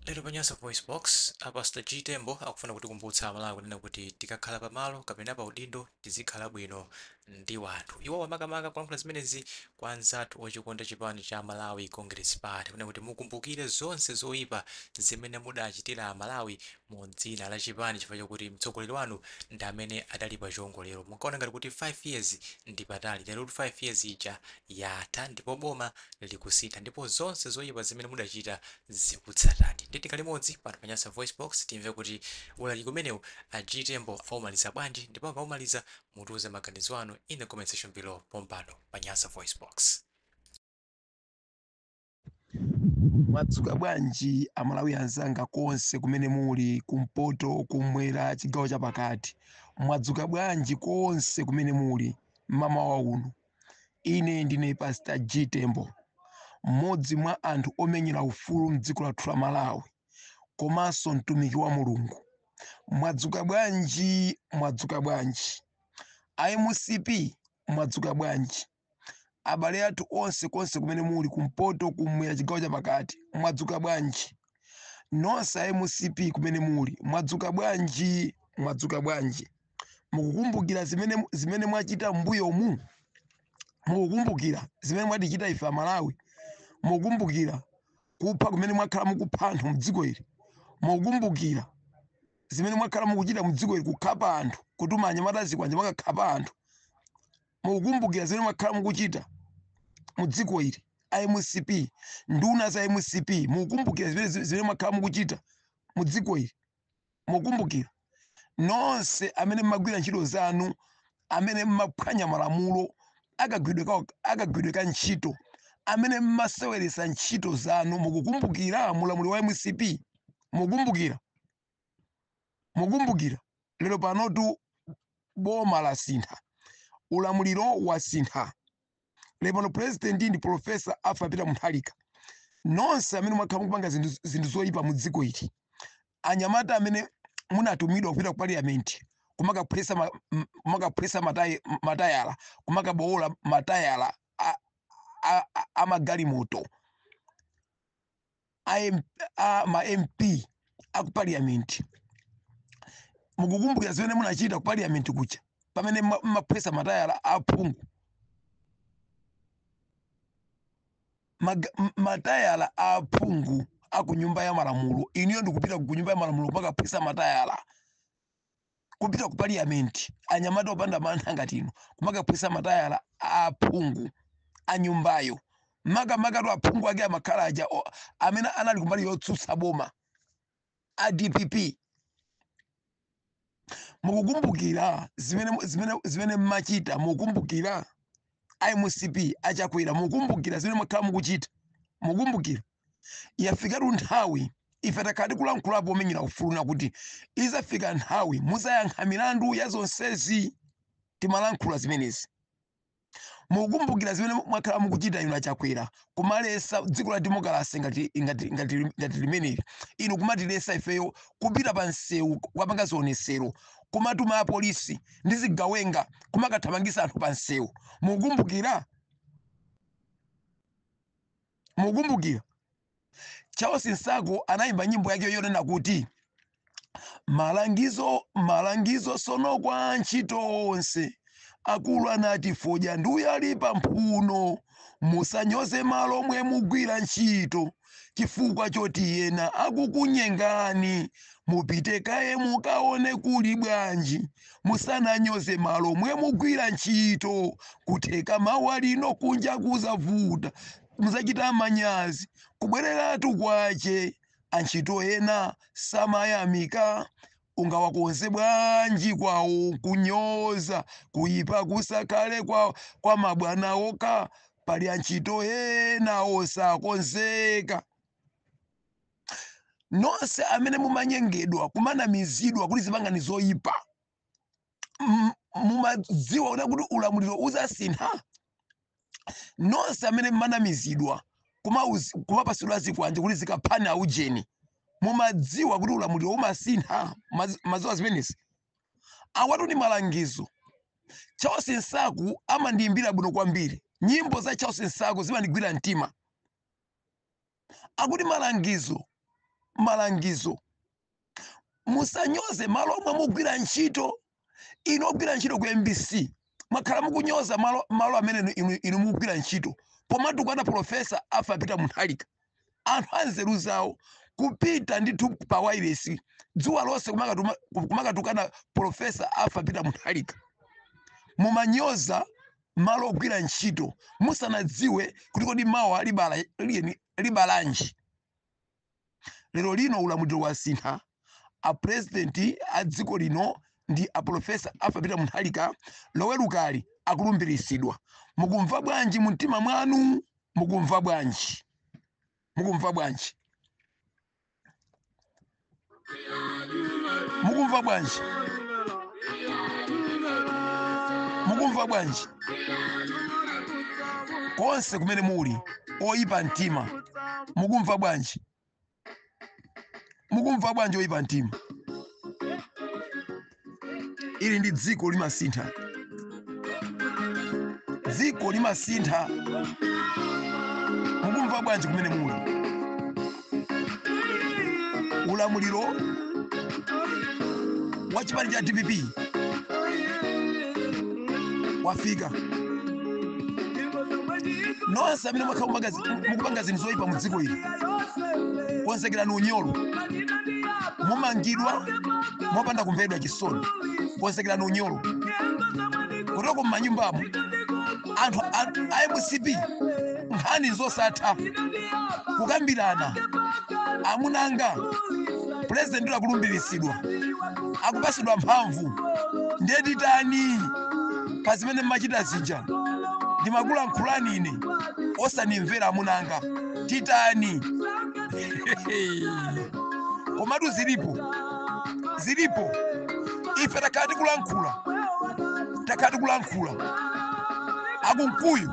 Lero panyasa voice box Pastor G Tembo akufuna kutikumbutsa Amalawi kunena kuti tikakhala pamalo kapena pa udindo tizikhala bwino ndi wanthu. Iwo makamaka kulankhula zimenezi kwa anzathu ochikonda chipani cha Malawi Congress Party kunena kuti mukumbukire zonse zoyipa zimene mudachitira Amalawi mu dzina la chipani chifukwa chakuti mtsogoleri wanu ndi amene adali pa chiwongolero. Mukaona ngati kuti 5 years ndi patali, lero kuti 5 years ija yatha ndipo boma likusintha ndipo zonse zoyipa zimene mudachita zikutsatani. Tikali limodzi pano panyasa voice box timve kuti ulaliki umenewu G Tembo aumaliza bwanji ndipo akaumaliza mutiuze maganizo anu in the comment section below pompano panyasa voice box. Mwatsuka bwanji Amalawi anzanga konse kumene muli kumpoto kumwera chigawo chapakati. Mwadzuka bwanji konse kumene muli mama wa uno. Ine ndine Pastor G Tembo, mmodzi mwa anthu omenyera ufulu mdziko lathu la Malawi komanso mtumiki wa Mulungu. Mwadzuka bwanji, mwadzuka bwanji IMCP, mwadzuka bwanji abale athu onse konse kumene muli kumpoto kumwera chigawo chapakati, mwadzuka bwanji nonse IMCP kumene muli, mwadzuka bwanji, mwadzuka bwanji. Mukukumbukira zimene mwachita mbuyo mu, mukukumbukira zimene mwatichita ife Amalawi, mukukumbukira kupha kumene mwakhala mukupha anthu mdziko ili, mukukumbukira zimene mwakhala mukuchita mdziko ili, kukhapa anthu, kutuma anyamata zikwanje makakhapa anthu, mukukumbukira zimene mwakhala mukuchita mdziko ili. IMCP, nduna za IMCP, mukukumbukira zimene mwakhala mukuchita mdziko ili, mukukumbukira nonse amene mmagwira ntchito zanu, amene mmaphwanya malamulo akagwidweka ntchito, amene mmaseweresa ntchito zanu. Mukukumbukira mulamuli wa IMCP, mukukumbukira, mukukumbukira lero panotu boma la sintha, ulamuliro wa sintha. Lero pano president ndi Professor Arthur Peter Mutharika, nonse amene mwakhala mukupanga zinthu zoyipa mudziko ili, anyamata amene munatumidwa kupita ku parliament kumakaphwesa matayala, kumakabowola matayala amagalimoto ma MP aku parliament. Mukukumbukira zimene munachita ku parliament kucha pamene maphwesa matayala aphungu, matayala aphungu aku nyumba ya malamulo. Iniyo ndikupita ku nyumba ya malamulo kumakaphwesa matayala, kupita ku parliament anyamata opanda mantha ngati ino kumakaphwesa matayala aphungu a nyumbayo. Makamaka aphungu ake amakhala aja amene anali kumbali yotsutsa boma a DPP. Mukukumbukira zimene mmachita, mukukumbukira IMCP achakwera, mukukumbukira zimene mwakhala mukuchita, mukukumbukira. Yafikatu nthawi ife takati kulankhulapo omenyera ufulu nakuti izafika nthawi muzayankha milandu ya zonsezi timalankhula zimenezi. Mukukumbukira zimene mwakhala mukuchita ino achakwera, kumalesa dziko la demokrasi ngati limeneli. Ino kumatilesa ifeyo kupita pa msewu kupanga zionesero, kumatuma apolisi ndi zigawenga kumakathamangisa anthu pa msewu. Mukukumbukira, mukukumbukira Charles Nsako anayimba nyimbo yake yonena kuti malangizo sono kwa ntchito onse, akulu anati fodya nduya ali pa mphuno, musanyoze malo omwe mugwira ntchito, chifukwa choti ena akukunyengani, mupite kaye mukaone kuli bwanji, musananyoze malo omwe mugwira ntchito, kutheka mawa lino kunja kuzavuta, muzachita manyazi kubwereratu kwache, antchito ena samayamika, ungawakonze bwanji kwawo kunyoza, kuyipa kusakhale kwa mabwana oka, pali antchito ena osakonzeka. Nonse amene mumanyengedwa kumanamizidwa kuti zipangani zoyipa, mumadziwa kuti ulamuliro uzasintha. Nonse amene mmanamizidwa kumapasidwa zikwanje kuti zikaphane aujeni, mumadziwa kuti ulamuliro umasintha. Madziwa zimenezi. Awatu ndi malangizo. Charles Nsako amandiyimbira bwino kwambiri. Nyimbo za Charles Nsako zimandigwira mtima. Akuti malangizo malangizo. Musanyoze malo omwe mugwira ntchito. Inogwira ntchito ku MBC. Mwakhala mukunyoza malo amene inu mugwira ntchito. Pomatukana profesa afa Peter Mutharika. Anthu anzeru zawo kupita ndithu pa wireless dzuwa lonse kumakatukana profesa afa Peter Mutharika. Mumanyoza malo ogwira ntchito musanadziwe kuti kodi mawa libalanji. Lero lino ulamuliro wasintha. A president a dziko lino ndi a profesa afa Peter Mutharika lowerukali akulumbiritsidwa. Mukumva bwanji mumtima mwanu? Mukumva bwanji? Mukumva bwanji? Mukumva bwanji? Mukumva bwanji? Konse kumene muli oyipa mtima. Mukumva bwanji? Mukumva bwanji oyipa mtima? Ili ndi dziko limasintha. Dziko limasintha. Mukumva bwanji kumene muli? Ulamuliro wa chipani cha DPP wafika. Nonse amene mukupanga zinthu zoyipa mu dziko ili konsekerani unyolo. Mumangidwa mopanda kumvedwa chisoni. Konsekerani unyolo. Kutoko m'manyumbamo anthu a MCP nkhani zosatha kukambirana. Amunanga president akulumbiritsidwa akupasidwa mphamvu. Ndiye titani pa zimene mmachita zija? Ndimakulankhulani ine osanimvera amunanga. Titani? Komatu zilipo. Ife takati kulankhula. Akunkuyu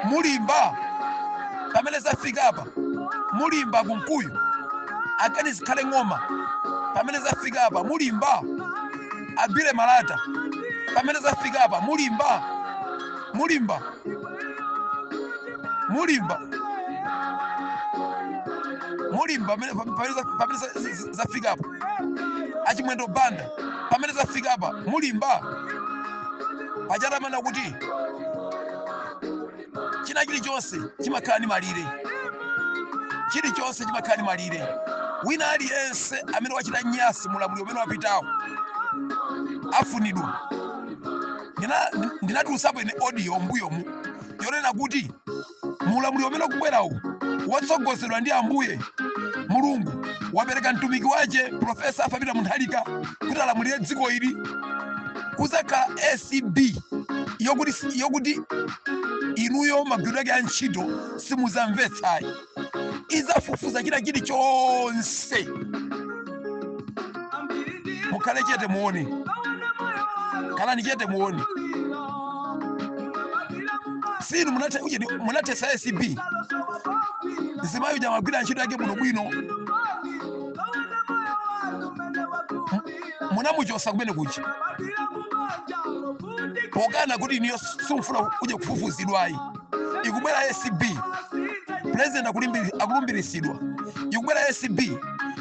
mulimba pamene zafika apa. Mulimba akunkuyu akani zikhale ng'oma pamene zafika apa. Mulimba abire malata pamene zafika apa. Mulimba pamene zafika apa. Achimwendo banda pamene zafika apa. Mulimba pachatamana kuti china chilichonse chimakhala ndi malire. Chilichonse chimakhala ndi malire. Wina aliyense amene wachita nyasi mulamuliro umene wapitawo afunidwa. Ndinatulusapo ine audio mbuyomu yonena kuti mulamuliro umene kubwerawo watsogozedwa ndi Ambuye Mulungu wapereka mtumiki wace Profesa afa Peter Mutharika kuti alamulire dziko ili. Kuzakhala ACB yokuti inuyo magwiro ake a ntchito simuzamvetsayi. Izafufuza china chilichonse. Mukhale chete muone. Kalani chete muone. Sinu munatesa ACB. Nsimayo ja magwiro a ntchito yake bwino. Munamuchosa kumene kuja. Pokana kuti niyo sumfuna kuja kufufuzidwayi. Ikubwera ACB. President akulumbiritsidwa. Ikubwera ACB.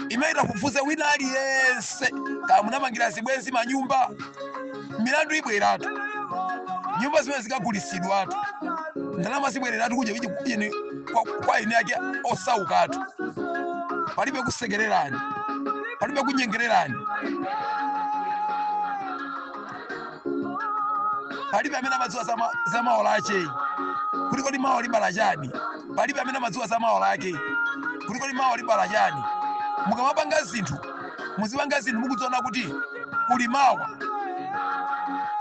Imaita kufufuza wina aliyense. Kama munamangira zibwenzi manyumba. Milandu ibweratu. Nyumba zimene zikagulitsidwatu. Ndalama zibwereratu kuja kwa ine yake osaukatu. Palibe kusekererani. Palibe kunyengererani. Palibe amene amadziwa za maola ache. Kuliko ni maola libala chani. Palibe amene amadziwa za maola ake. Kuliko ni maola libala chani. Mukamapanga zinthu. Muzipanga zinthu mukudziona kuti kuli mawa.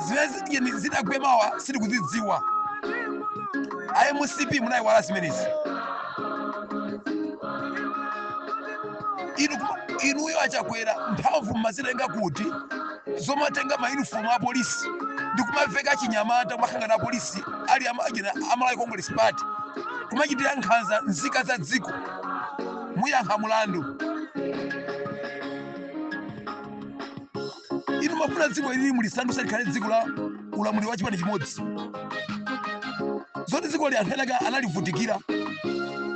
Zimene zidagwe mawa sili kuzidziwa. MCP munayiwala zimenezi. Inuyo achakwera mphamvu mmazitenga kuti zomatenga mauniform a polisi ndikumaveka chinyamata kumakangana polisi ali amalawi Congress Party kumachitira nkhanza nzika za dziko. Muyankha mulandu. Inu mafuna dziko ili mulisandusa likhale dziko la ulamuliro wa chipani chimodzi. Zoti dziko li anthu enaka analivutikira.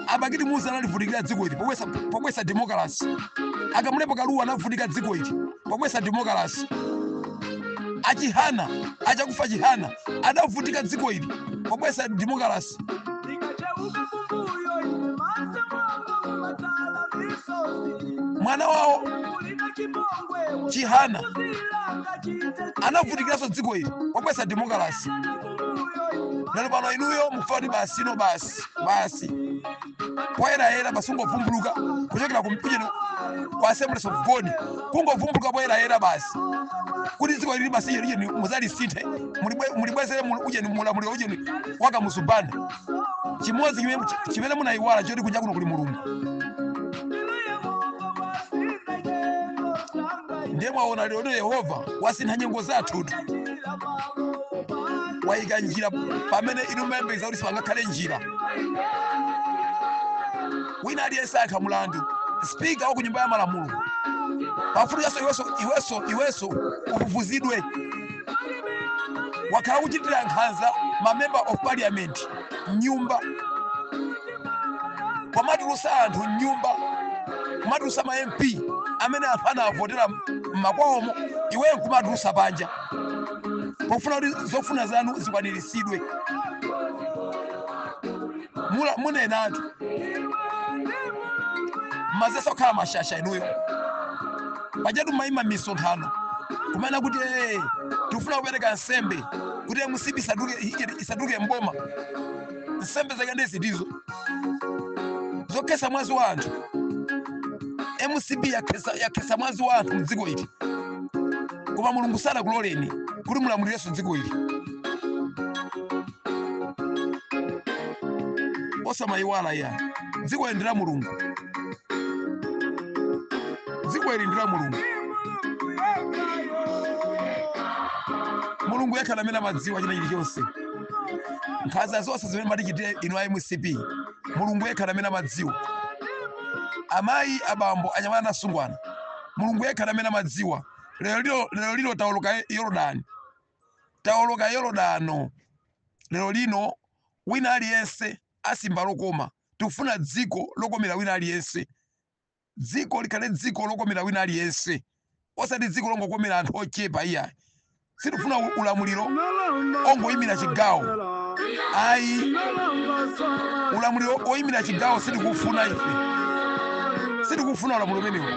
abakiti Musa analivutikira dziko ili pokwesa democracy. Akamulepo Kaluwa anavutika dziko ili pokwesa democracy. Achihana achakufa Chihana adavutika dziko ili pokwesa democracy. Mwana wao Chihana anavutikiraso dziko ili pokwesa democracy. Nalo pano inuyo mufati basi no basi poyera basungovumbuluka kuchokera kumpuje kwa Assemblies of God kungovumbuluka poyera basi kuti dziko ili basi ili muzali sinthe mulibwezere uje mulamuliro uje waka musubanda chimodzi chimene munaiwala choti kunja kuno kuli Mulungu. Ndiye mwaona lero Yehova wasintha nyengo zathu waika njira pamene inu membeza kuti sipangakhale njira. Wina aliyense akha mulandu speaker ku nyumba ya malamulo pafunika iweso uvuvuzidwe. Wakhala kuchitira nkhanza ma member of parliament nyumba kwamatulusa anthu nyumba kumatulusa ma MP amene afana avotera makwaomo iwe nkumatulusa panja pofuna kuti zofuna zanu zikwaniritsidwe. Munena anthu mazesa okhala mashasha inuyo pajatu maima misonkhano kumana kuti tifuna kupereka nsembe kuti MCB isaduke mboma. Nsembe zake ndizo zokesa mwazi wa anthu. MCB yakesa mwazi wa anthu mdziko ili koma Mulungu sanakuloleni kuti mulamulireso dziko ili. Osamayiwala ya dziko ili ndila Mulungu. Dziko ili ndila Mulungu. Mulungu yekha amene amadziwa china chilichonse. Nkhanza zonse zimene matichitire inu a MCB Mulungu yekha amene amadziwa. Amayi abambo anyamata nasungwana Mulungu yekha amene amadziwa. Lero lino taoloka Yorodano. Lero lino wina aliyense asimba lokoma. Tufuna dziko lokomera wina aliyense. Dziko likhale dziko lokomera wina aliyense. Osati dziko longokomera anthu ochepa iya. Sitifuna ulamuliro ongoyimira chigawo. Ayi ulamuliro oyimira chigawo sitikufuna ife. Sitikufuna ulamuliro umenewo.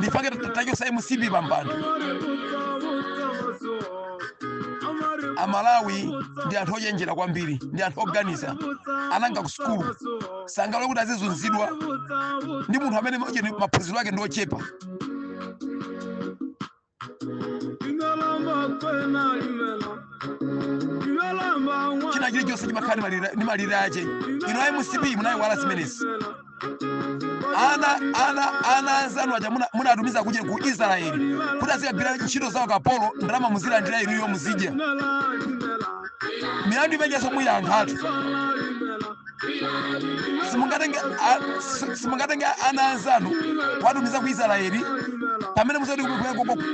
Nifake tachosa MCB pambano. Amalawi ndi anthu ochenjera kwambiri, ndi anthu oganiza, ananga ku skulu. Sangalo kuti azizunzidwa ndi munthu amene maphunziro ake ndi ochepa. China chilichonse chimakhale ndi malire ache. Inu a MCB munayiwala zimenezi. Ana anzanu aja munatumiza kuja ku Israeli kuti azikagwira ntchito zawo kapolo ndalama muzilandira inuyo muzidya. Milandu imeneyo muyankha. Simungatenge ana anzanu watumiza ku Israeli pamene muzati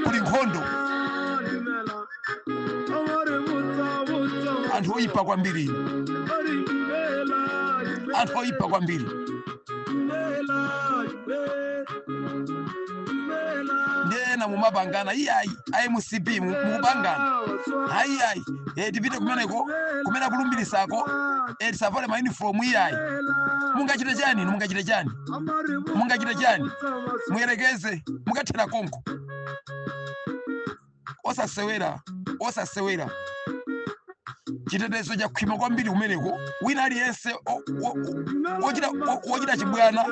kuli nkhondo. Anthu oyipa kwambiri. Anthu oyipa kwambiri. Ndena mumapangana iyayi MCB mukupangana ayiyayi tipite kumeneko kumene kulumbirisako tisavale ma uniform iyayi. Mungachite chani muyerekeze mukathera konko. Osasewera chitetezo cha kukhwima kwambiri kumeneko. Wina aliyense wochita chibwana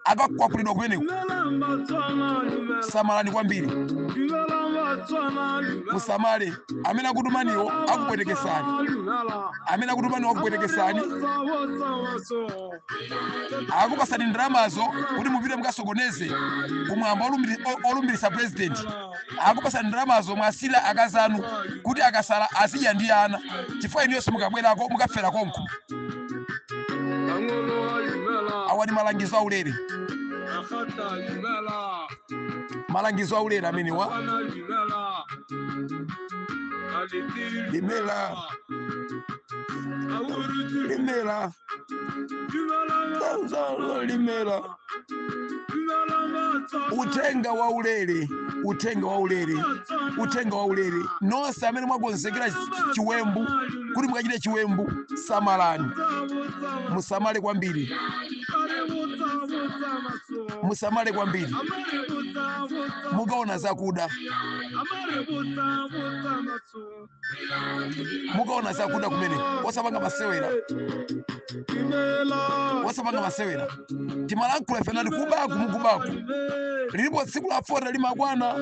akakwapulidwa kumeneko. Samalani kwambiri. Musamale amene akutumaniwo akupwetekesani. Akupasani ndalamazo kuti mupite mukasokoneze kumwamba olumbirisa president. Akupasani ndalamazo mwasila akazanu kuti akasala azidya ndi ana. Chifukwa inuyonso mukabwerako mukafera konko. Awani malangizo aulere. Malangizo aulere ameniwa. Limela. limera utenga wa ulere nonse amene mwakonzekera chiwembu kuti mukachite chiwembu samalani musamale kwambiri mukaona zakuda kumene osapanga masewera timalankhula ife nati mukubaku lilipo tsiku la 40 limakwana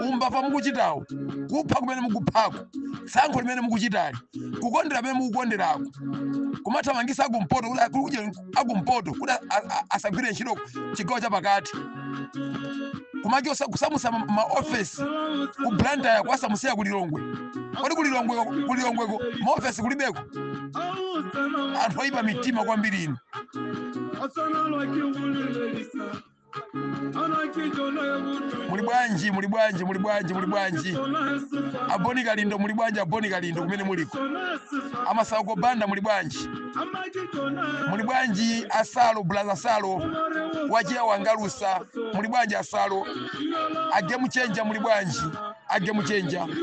umbava mukuchitawo kupha kumene mukuphako tsankho limene mukuchitali kukondera amene mukukonderako kumathamangisa akumpoto kuti akumpoto kuti asagwire ntchito chigawo chapakati kumaki kusamusa maofesi ku Blantyre kwasamusiya kulilongwe kodi kulilongweko maofesi kulibeko anthu oyipa mitima kwambiri ino muli bwanji aboni kalindo kumene muliko amasauko banda muli bwanji asalo blaza salo wachiya wangalusa muli bwanji asalo agemu chenja muli bwanji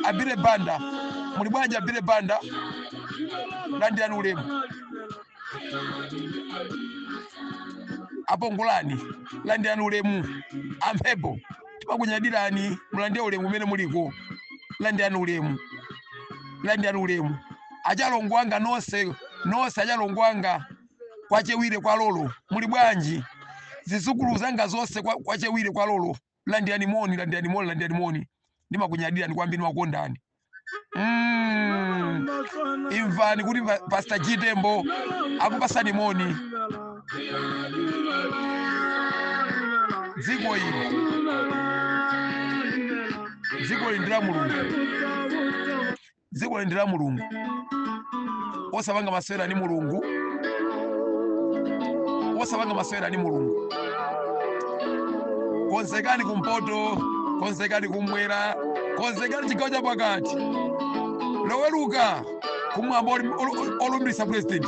abire banda muli bwanji landirani ulemu apongolani landirani ulemu amphebo timakunyadirani mulandire ulemu umene muliko landirani ulemu achalongwanga nonse achalongwanga kwachewire kwa lolo muli bwanji zizukulu zanga zonse kwachewire kwa lolo landirani moni ndimakunyadirani kwambiri makondani imvani kuti Pastor Chitembo akupasani moni dziko ndira mulungu osapanga masewera ni mulungu konzekani kumpoto konzekani kumwera konzekani chigawo chapakati loweruka kumwamba olumbirisa president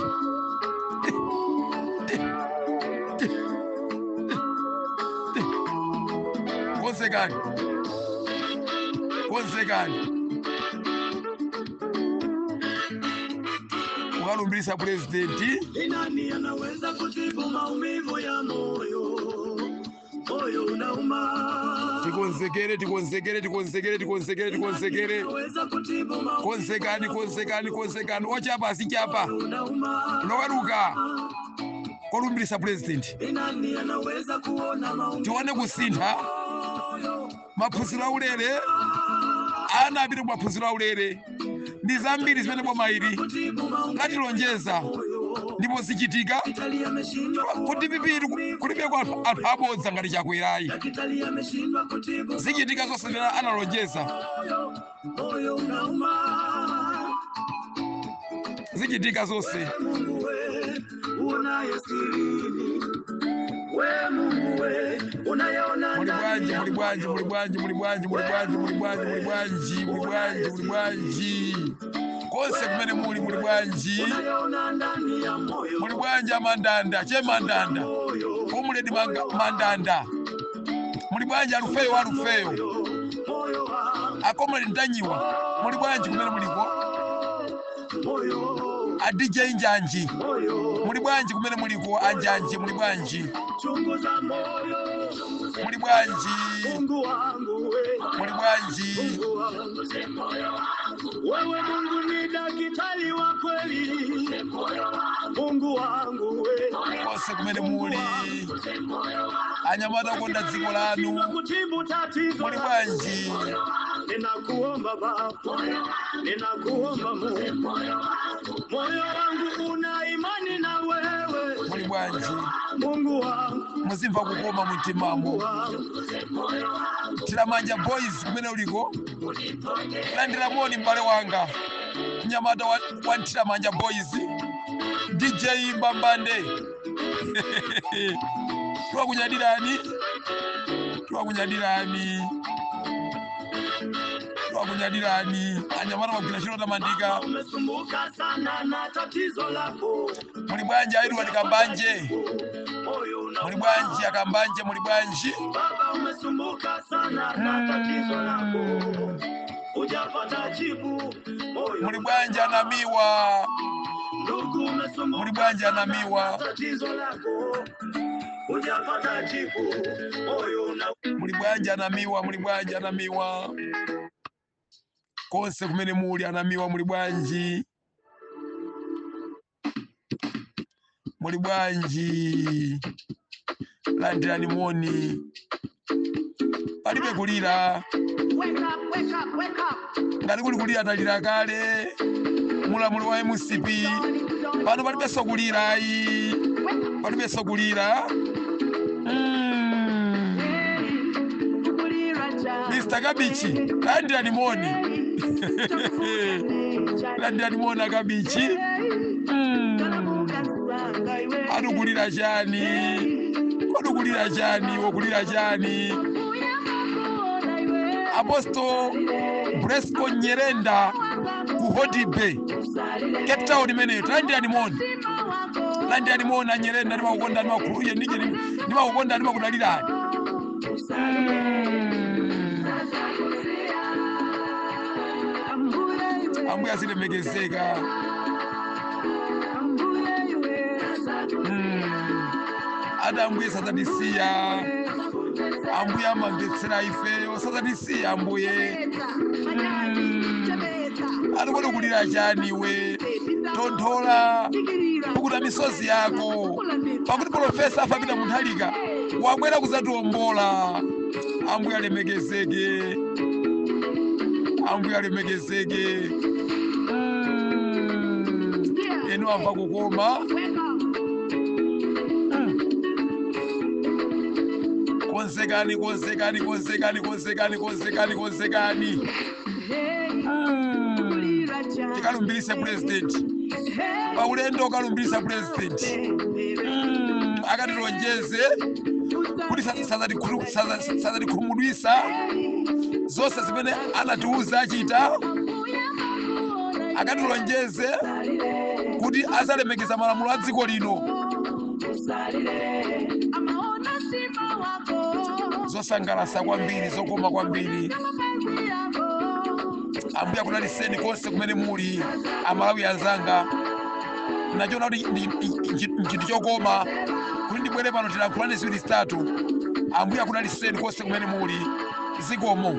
konzekani ukalumbirisa presidenti. Nani anaweza kutibu maumivu ya moyo unauma. Tikonzekere. Konzekani. Ochapa sichapa. Loweruka. Kolumbirisa president. Nani anaweza kuona maumivu. Tione kusintha. Maphunziro aulere. Ana abiri maphunziro aulere. Ndi zambiri zimene bwamairi latilonjeza ndipo zichitika kuti pipiri kulibe kwa anthu abodza ngati chakwerayi zichitika zonse zimene analonjeza zichitika zonse. Muli bwanji konse kumene muli bwanji amandanda chemandanda omuledi mandanda muli bwanji alufeyo akomuledi ndanyiwa muli bwanji kumene muliko DJ Njanji muli bwanji kumene muliko anjanji muli bwanji wewe Mungu ni daktari wa kweli Mungu wangu we kose kumene muli anyamata konda dziko lanu muli bwanji ninakuomba Baba ninakuomba Mungu moyo wangu una imani na wewe muli bwanji Mungu wangu muzimva kukoma mwitimamo Tiramanja boys kumene uliko landira moni mbale wanga nyamata wa Tiramanja boys DJ Mbambande twakunyadirani akunyadilani anyamata magwira chilo tamandika umesumbuka sana na tatizo lako muli bwanji Edward Kambanje muli bwanji akambanje muli bwanji baba umesumbuka sana na tatizo lako hujapata jibu muli bwanji anamiwa ndugu umesumbuka muli bwanji anamiwa tatizo lako hujapata jibu muli bwanji anamiwa muli bwanji anamiwa konse kumene muli anamiwa muli bwanji muli bwanji landirani moni palibe kulira ngati kuli kulira talira kale mulamulo wa MCP pano palibenso kulira ayi palibenso kulira Mr. Kabichi landirani moni landirani moni Kabichi adukulira chani kodukulira chani wokulira chani Apostle Bresco Nyerenda ku Hoti Bay Cape Town imene landirani moni Nyerenda ndimakukonda ndimakuluye nije ndimakukonda ndimakudalirani ambuya zilemekezeka ada ambuye satadisiya ambuya amamvetsera ife satadisiya ambuye alikodi kulira chani we tonthola pukuta misozi yako pakuti profesa afapita munthalika wabwera kuzatiwombola ambuya alemekezeke ambuya alemekezeke eno amva kukoma konsekani tikalumbirisa president paulendo kalumbirisa president akatilonjeze kuti sazatikhumudwisa zonse zimene anatiuza achita akatilonjeze kuti azalemekeza malamulo a dziko lino zosangalatsa kwambiri zokoma kwambiri ambuya kudaliseni konse kumene muli amalawi anzanga nachiona kuti nchinthu chokoma kuti ndibwere pano tilankhulane ziwiri zitatu ambuya kudaliseni konse kumene muli zikomo